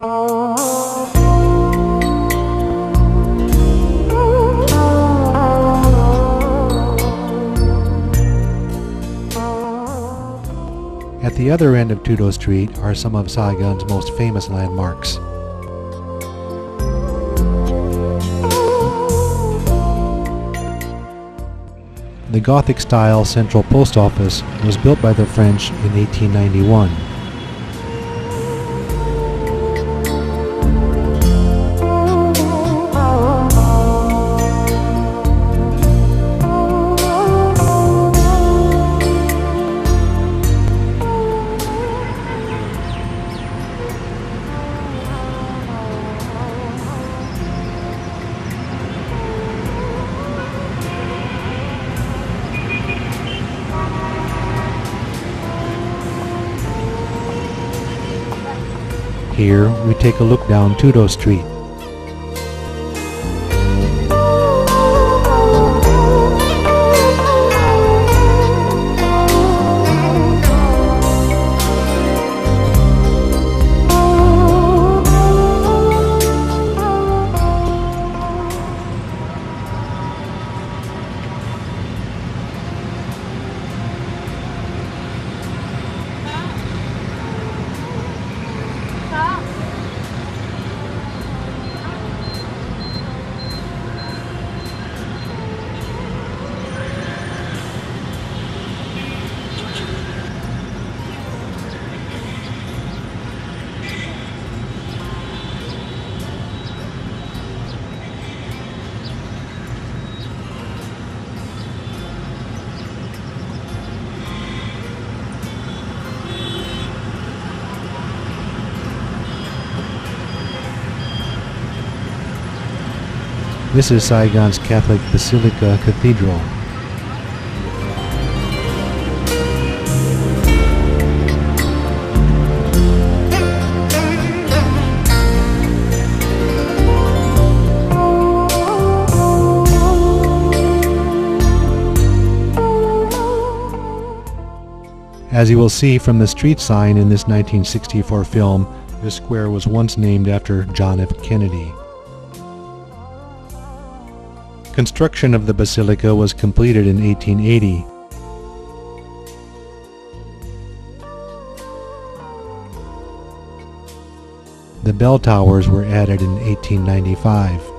At the other end of Tudo Street are some of Saigon's most famous landmarks. The Gothic-style Central Post Office was built by the French in 1891. Here, we take a look down Tudo Street. This is Saigon's Catholic Basilica Cathedral. As you will see from the street sign in this 1964 film, this square was once named after John F. Kennedy. Construction of the basilica was completed in 1880. The bell towers were added in 1895.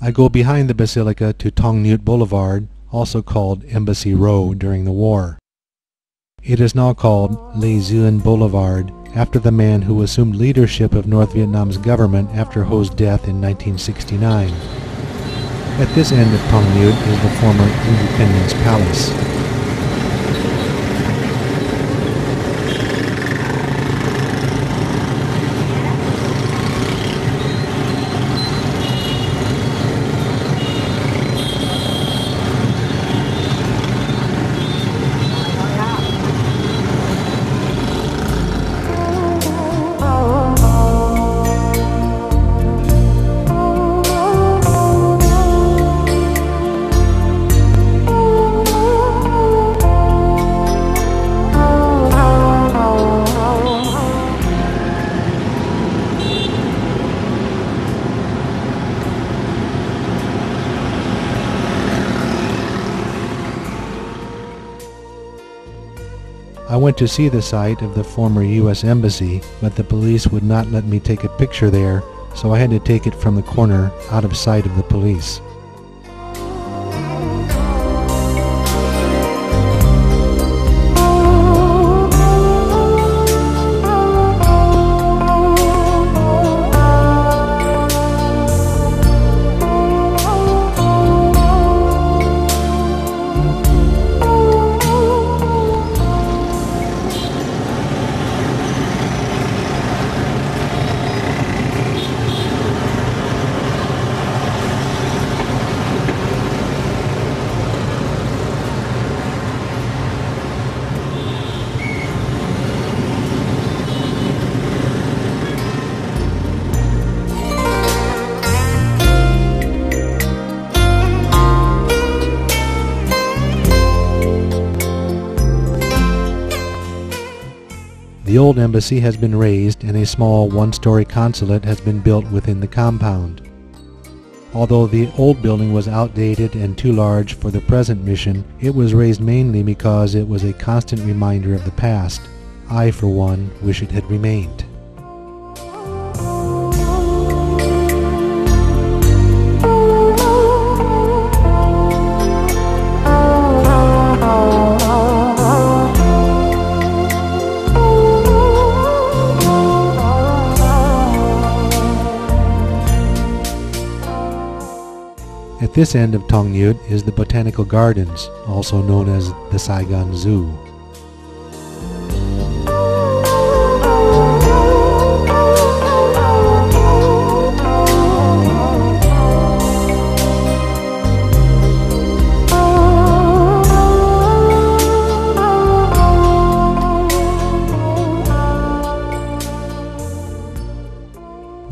I go behind the Basilica to Tong Nut Boulevard, also called Embassy Row during the war. It is now called Les Zuan Boulevard, after the man who assumed leadership of North Vietnam's government after Ho's death in 1969. At this end of Tong Nut is the former Independence Palace. I went to see the site of the former US Embassy, but the police would not let me take a picture there, so I had to take it from the corner, out of sight of the police. The old embassy has been razed and a small one-story consulate has been built within the compound. Although the old building was outdated and too large for the present mission, it was razed mainly because it was a constant reminder of the past. I, for one, wish it had remained. At this end of Tong Nut is the Botanical Gardens, also known as the Saigon Zoo.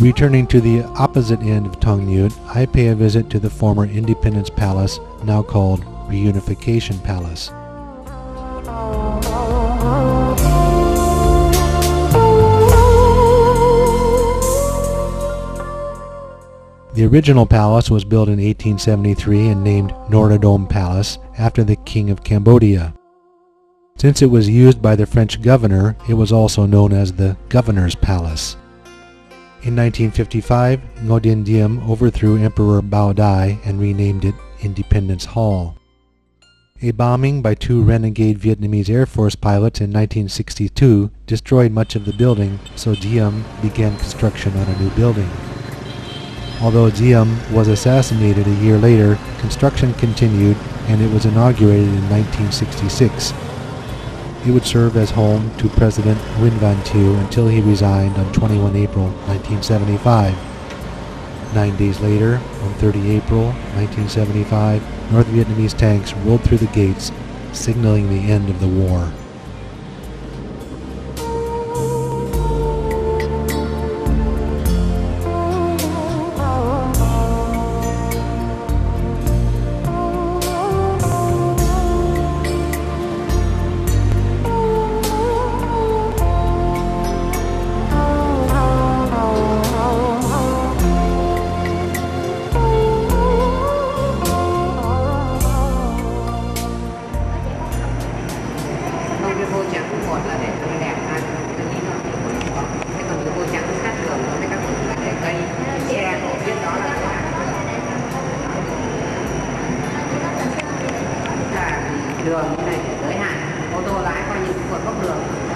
Returning to the opposite end of Tong Nut, I pay a visit to the former Independence Palace, now called Reunification Palace. The original palace was built in 1873 and named Norodom Palace after the King of Cambodia. Since it was used by the French governor, it was also known as the Governor's Palace. In 1955, Ngo Diem overthrew Emperor Bao Dai and renamed it Independence Hall. A bombing by 2 renegade Vietnamese Air Force pilots in 1962 destroyed much of the building, so Diem began construction on a new building. Although Diem was assassinated a year later, construction continued and it was inaugurated in 1966. It would serve as home to President Nguyen Van Thieu until he resigned on 21 April 1975. 9 days later, on 30 April 1975, North Vietnamese tanks rolled through the gates, signaling the end of the war. Đường như này để giới hạn ô tô lái coi như vượt góc đường.